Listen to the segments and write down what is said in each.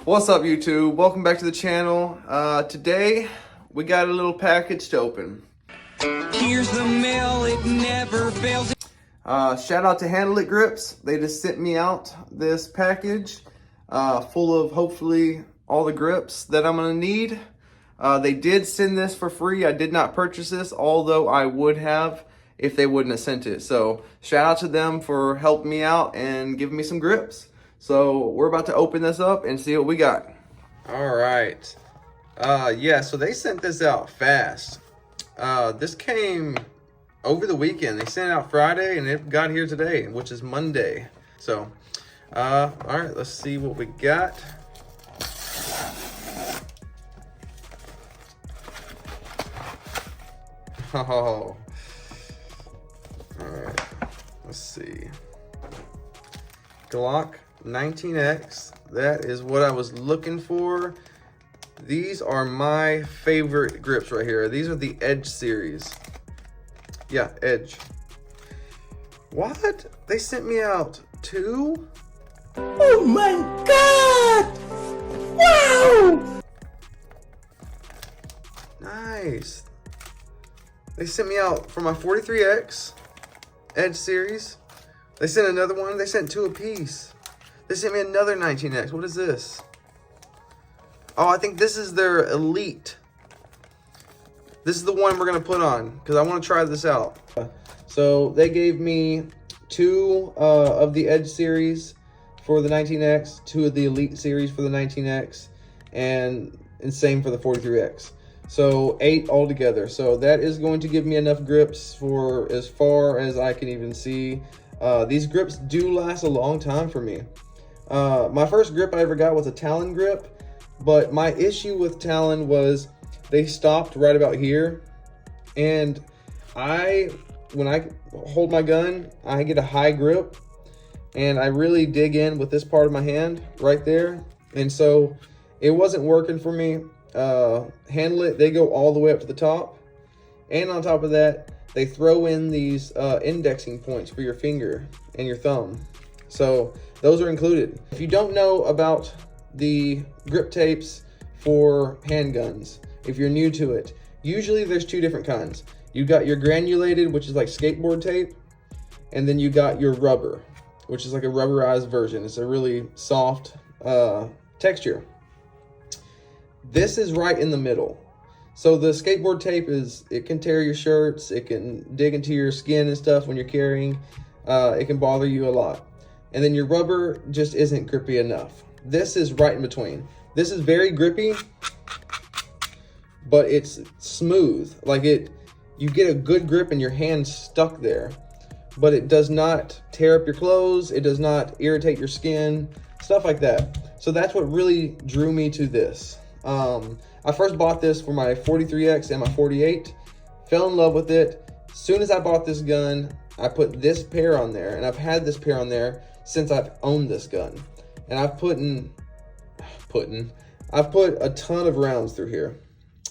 What's up, YouTube? Welcome back to the channel. Today we got a little package to open. Here's the mail, it never fails. Shout out to HandleItGrips. They just sent me out this package full of hopefully all the grips that I'm gonna need. They did send this for free. I did not purchase this, although I would have if they wouldn't have sent it. So shout out to them for helping me out and giving me some grips. So we're about to open this up and see what we got. All right. Yeah, so they sent this out fast. This came over the weekend. They sent it out Friday and it got here today, which is Monday. So, all right, let's see what we got. Oh, all right, let's see. Glock 19X, that is what I was looking for. These are my favorite grips right here. These are the Edge series. Yeah, Edge. What? They sent me out two? Oh my God! Wow! Nice. They sent me out for my 43X Edge series. They sent another one. They sent two apiece. They sent me another 19X. What is this? Oh, I think this is their Elite. This is the one we're going to put on because I want to try this out. So they gave me two of the Edge series for the 19X, two of the Elite series for the 19X, and same for the 43X. So 8 altogether. So that is going to give me enough grips for as far as I can even see. These grips do last a long time for me. My first grip I ever got was a Talon grip, but my issue with Talon was they stopped right about here. And when I hold my gun, I get a high grip and I really dig in with this part of my hand right there. And so it wasn't working for me. Handle It, they go all the way up to the top. And on top of that, they throw in these indexing points for your finger and your thumb. So those are included. If you don't know about the grip tapes for handguns, if you're new to it, usually there's two different kinds. You got your granulated, which is like skateboard tape, and then you got your rubber, which is like a rubberized version. It's a really soft texture. This is right in the middle. So the skateboard tape it can tear your shirts, it can dig into your skin and stuff when you're carrying. It can bother you a lot. And then your rubber just isn't grippy enough. This is right in between. This is very grippy, but it's smooth. Like you get a good grip and your hand's stuck there, but it does not tear up your clothes. It does not irritate your skin, stuff like that. So that's what really drew me to this. I first bought this for my 43X and my 48, fell in love with it. As soon as I bought this gun, I put this pair on there, and I've had this pair on there since I've owned this gun. And I've put a ton of rounds through here.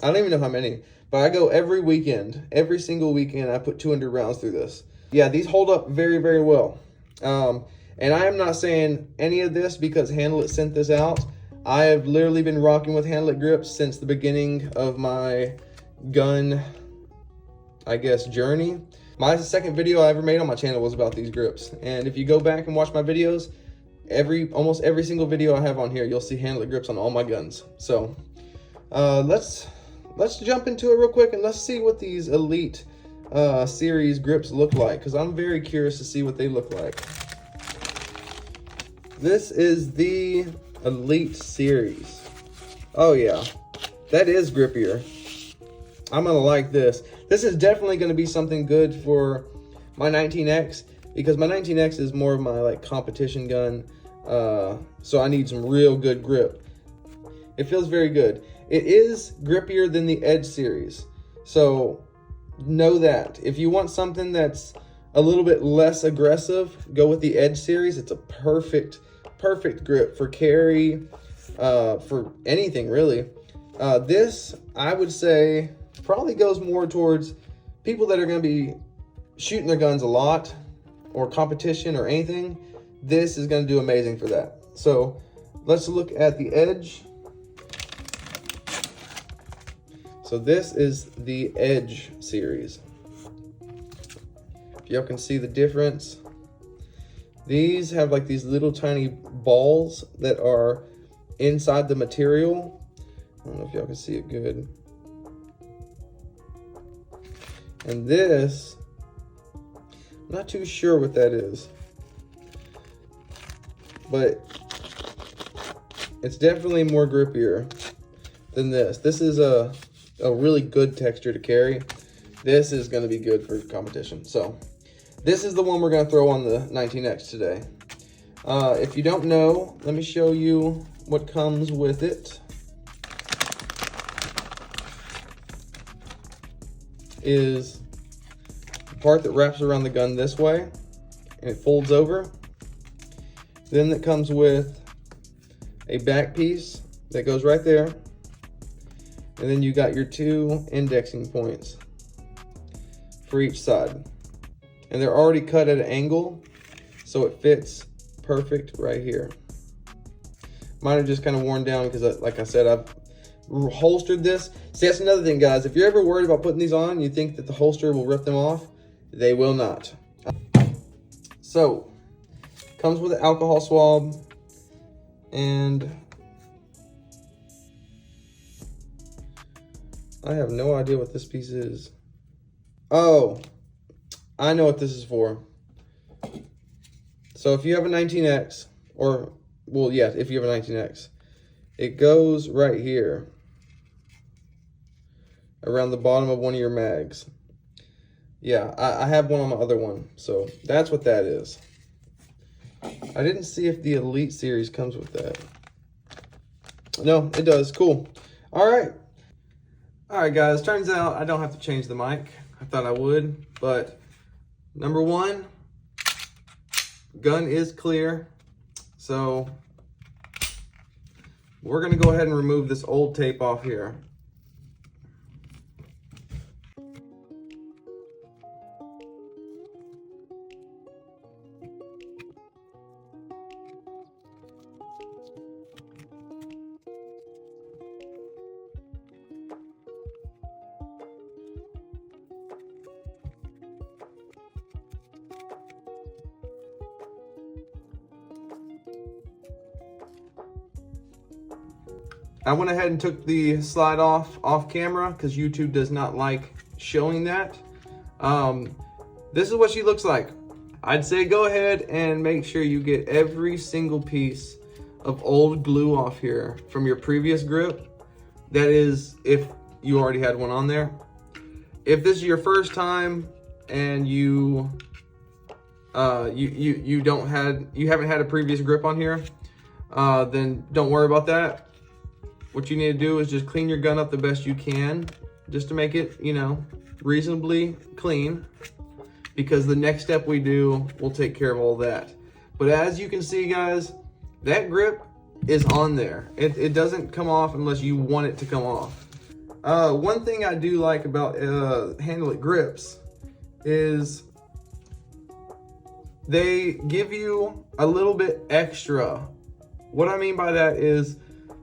I don't even know how many, but I go every weekend, every single weekend, I put 200 rounds through this. Yeah, these hold up very, very well. And I am not saying any of this because Handle It sent this out. I have literally been rocking with Handle It grips since the beginning of my gun, I guess, journey. My second video I ever made on my channel was about these grips. And if you go back and watch my videos, almost every single video I have on here, you'll see Handle It grips on all my guns. So let's jump into it real quick and let's see what these Elite series grips look like, because I'm very curious to see what they look like. This is the Elite series. Oh yeah, that is grippier. I'm gonna like this. This is definitely gonna be something good for my 19X, because my 19X is more of my like competition gun. So I need some real good grip. It feels very good. It is grippier than the Edge series. So know that. If you want something that's a little bit less aggressive, go with the Edge series. It's a perfect grip for carry, for anything really. This, I would say, probably goes more towards people that are going to be shooting their guns a lot, or competition or anything. This is going to do amazing for that. So let's look at the Edge. So this is the Edge series. If y'all can see the difference, these have like these little tiny balls that are inside the material. I don't know if y'all can see it good. And this, I'm not too sure what that is, but it's definitely more grippier than this. This is a really good texture to carry. This is going to be good for competition. So this is the one we're going to throw on the 19X today. If you don't know, let me show you what comes with it. Is the part that wraps around the gun this way and it folds over. Then it comes with a back piece that goes right there, and then you got your 2 indexing points for each side, and they're already cut at an angle so it fits perfect right here. Mine are just kind of worn down because, like I said, I've holstered this. See, that's another thing, guys. If you're ever worried about putting these on, you think that the holster will rip them off, they will not. So, comes with an alcohol swab, and I have no idea what this piece is. Oh, I know what this is for. So if you have a 19X, or, well, yeah, if you have a 19X, it goes right here around the bottom of one of your mags. Yeah, I have one on my other one, so that's what that is. I didn't see if the Elite series comes with that. No, it does. Cool. All right. All right, guys. Turns out I don't have to change the mic. I thought I would, but number one, gun is clear. So we're going to go ahead and remove this old tape off here. I went ahead and took the slide off camera because YouTube does not like showing that. This is what she looks like. I'd say go ahead and make sure you get every single piece of old glue off here from your previous grip. That is, if you already had one on there. If this is your first time and you haven't had a previous grip on here, then don't worry about that. What you need to do is just clean your gun up the best you can, just to make it, you know, reasonably clean, because the next step we do will take care of all that. But as you can see, guys, that grip is on there. It doesn't come off unless you want it to come off. One thing I do like about HandleItGrips is they give you a little bit extra. What I mean by that is,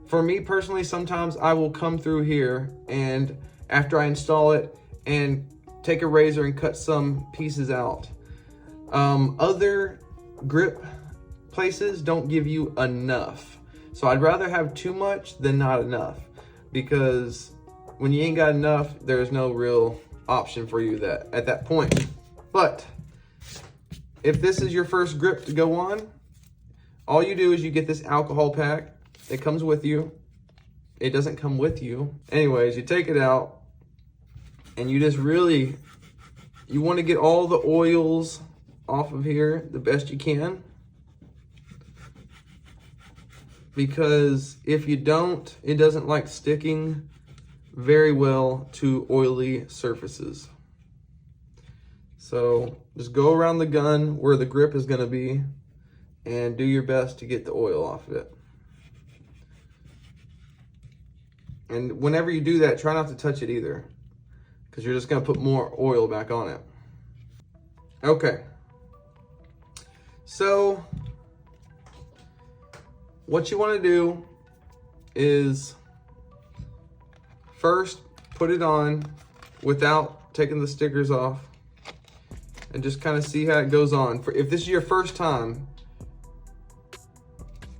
for me personally, sometimes I will come through here and after I install it and take a razor and cut some pieces out. Other grip places don't give you enough. So I'd rather have too much than not enough, because when you ain't got enough, there's no real option for you at that point. But if this is your first grip to go on, all you do is you get this alcohol pack. It comes with you. It doesn't come with you. Anyways, you take it out and you just really, you want to get all the oils off of here the best you can. Because if you don't, it doesn't like sticking very well to oily surfaces. So just go around the gun where the grip is going to be and do your best to get the oil off of it. And whenever you do that, try not to touch it either, because you're just going to put more oil back on it. Okay. So what you want to do is first put it on without taking the stickers off and just kind of see how it goes on. If this is your first time,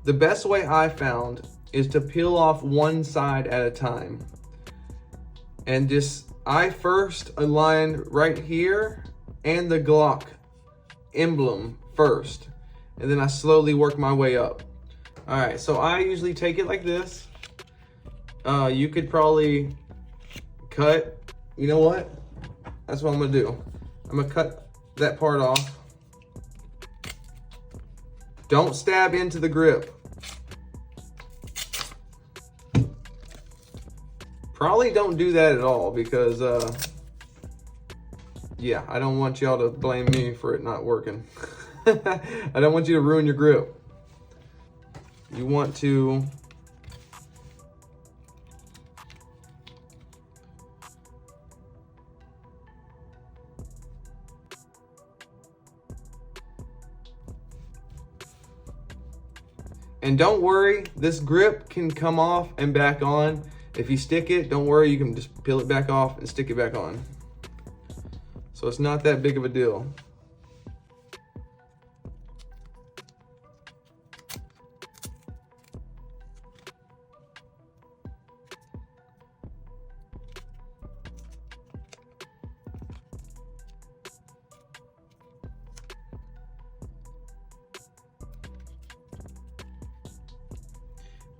the best way I found is to peel off one side at a time. And I first align right here and the Glock emblem first, and then I slowly work my way up. All right, so I usually take it like this. You could probably cut, you know what? That's what I'm gonna do. I'm gonna cut that part off. Don't stab into the grip. Probably don't do that at all because, yeah, I don't want y'all to blame me for it not working. I don't want you to ruin your grip. You want to and don't worry, this grip can come off and back on. If you stick it, don't worry, you can just peel it back off and stick it back on. So it's not that big of a deal.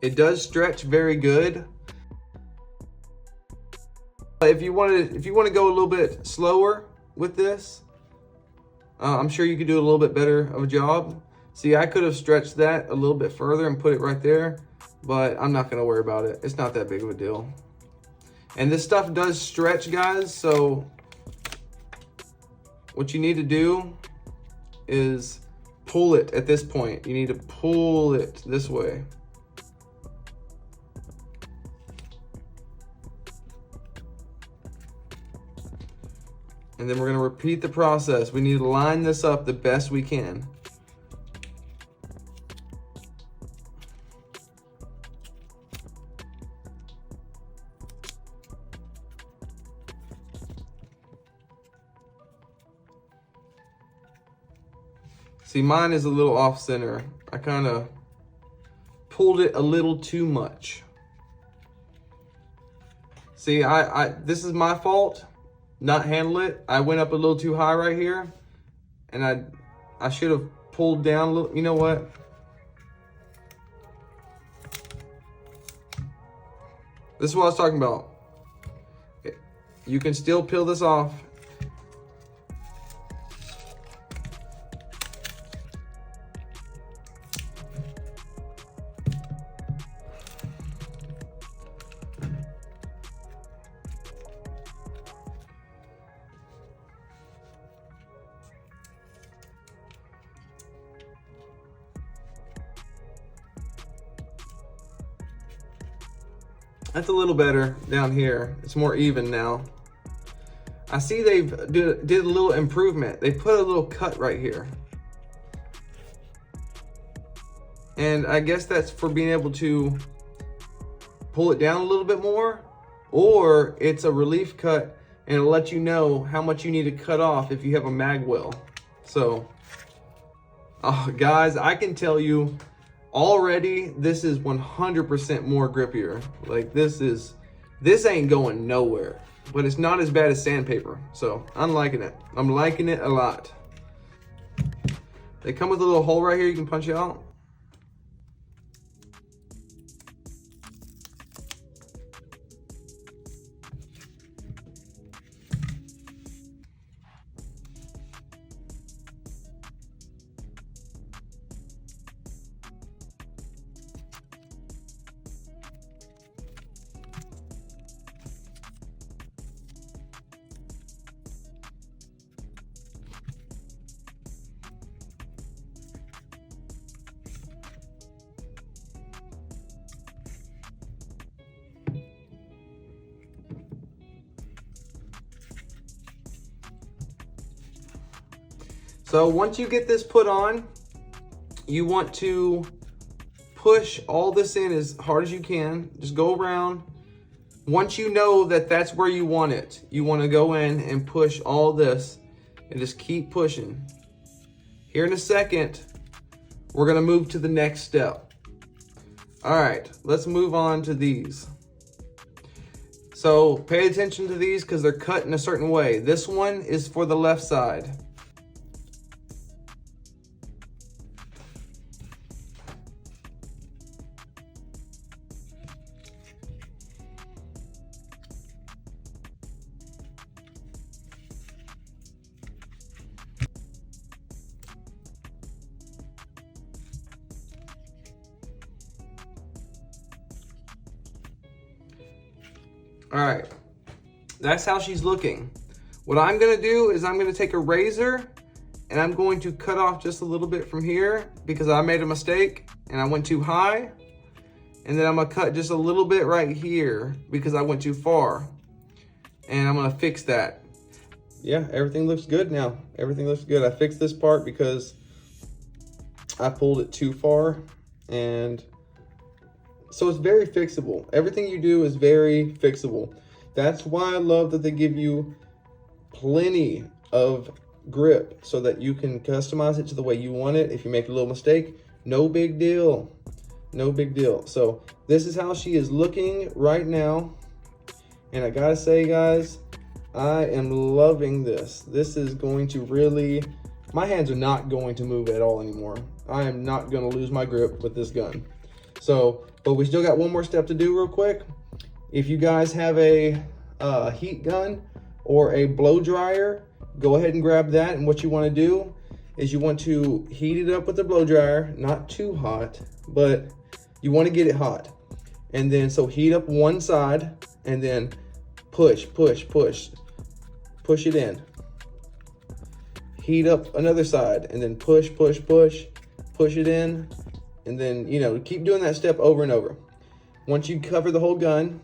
It does stretch very good. If you want to go a little bit slower with this, I'm sure you could do a little bit better of a job. See, I could have stretched that a little bit further and put it right there, but I'm not gonna worry about it. It's not that big of a deal. And this stuff does stretch, guys, so what you need to do is pull it at this point. You need to pull it this way. And then we're gonna repeat the process. We need to line this up the best we can. See, mine is a little off center. I kind of pulled it a little too much. See, this is my fault. Not handle it. I went up a little too high right here, and I should have pulled down a little. You know what? This is what I was talking about. You can still peel this off. That's a little better down here. It's more even now. I see they've did a little improvement. They put a little cut right here. And I guess that's for being able to pull it down a little bit more, or it's a relief cut and it'll let you know how much you need to cut off if you have a mag well. So, guys, I can tell you, already, this is 100% more grippier. Like this ain't going nowhere, but it's not as bad as sandpaper. So I'm liking it. I'm liking it a lot. They come with a little hole right here you can punch out. So once you get this put on, you want to push all this in as hard as you can. Just go around. Once you know that that's where you want it, you want to go in and push all this and just keep pushing. Here in a second, we're going to move to the next step. All right, let's move on to these. So pay attention to these because they're cut in a certain way. This one is for the left side. All right, that's how she's looking. What I'm gonna do is I'm gonna take a razor and I'm going to cut off just a little bit from here because I made a mistake and I went too high. And then I'm gonna cut just a little bit right here because I went too far. And I'm gonna fix that. Yeah, everything looks good now. Everything looks good. I fixed this part because I pulled it too far, and so it's very fixable. Everything you do is very fixable. That's why I love that they give you plenty of grip so that you can customize it to the way you want it. If you make a little mistake, no big deal. No big deal. So this is how she is looking right now. And I gotta say, guys, I am loving this. This is going to really, my hands are not going to move at all anymore. I am not gonna lose my grip with this gun. So, but we still got one more step to do real quick. If you guys have a heat gun or a blow dryer, go ahead and grab that. And what you want to do is you want to heat it up with the blow dryer, not too hot, but you want to get it hot. And then, so heat up one side and then push it in. Heat up another side and then push it in. And then, you know, keep doing that step over and over. Once you cover the whole gun,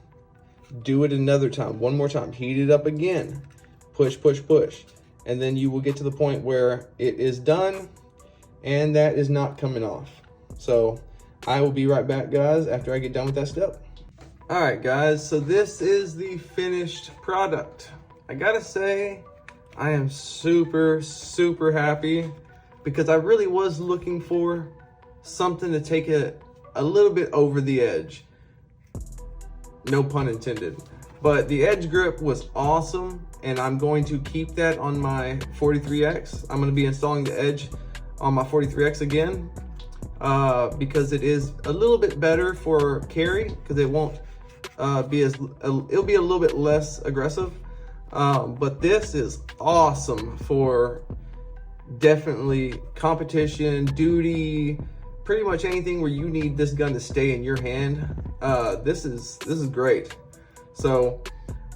do it another time, one more time. Heat it up again, push. And then you will get to the point where it is done and that is not coming off. So I will be right back, guys, after I get done with that step. All right, guys, so this is the finished product. I gotta say, I am super happy because I really was looking for something to take it a little bit over the edge. No pun intended. But the Edge grip was awesome, and I'm going to keep that on my 43X. I'm going to be installing the Edge on my 43X again because it is a little bit better for carry because it won't be as, it'll be a little bit less aggressive. But this is awesome for definitely competition, duty, pretty much anything where you need this gun to stay in your hand. This is great. So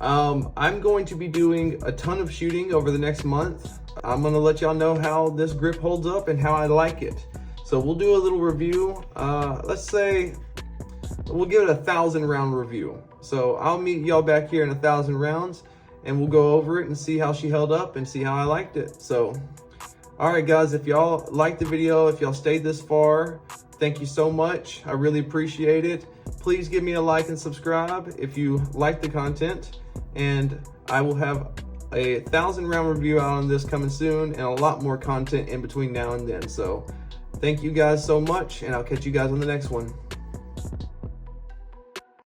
I'm going to be doing a ton of shooting over the next month. I'm gonna let y'all know how this grip holds up and how I like it. So we'll do a little review. Let's say we'll give it a 1,000 round review. So I'll meet y'all back here in 1,000 rounds and we'll go over it and see how she held up and see how I liked it. So, all right, guys, if y'all liked the video, if y'all stayed this far, thank you so much. I really appreciate it. Please give me a like and subscribe if you like the content, and I will have a 1,000 round review out on this coming soon and a lot more content in between now and then. So thank you guys so much, and I'll catch you guys on the next one.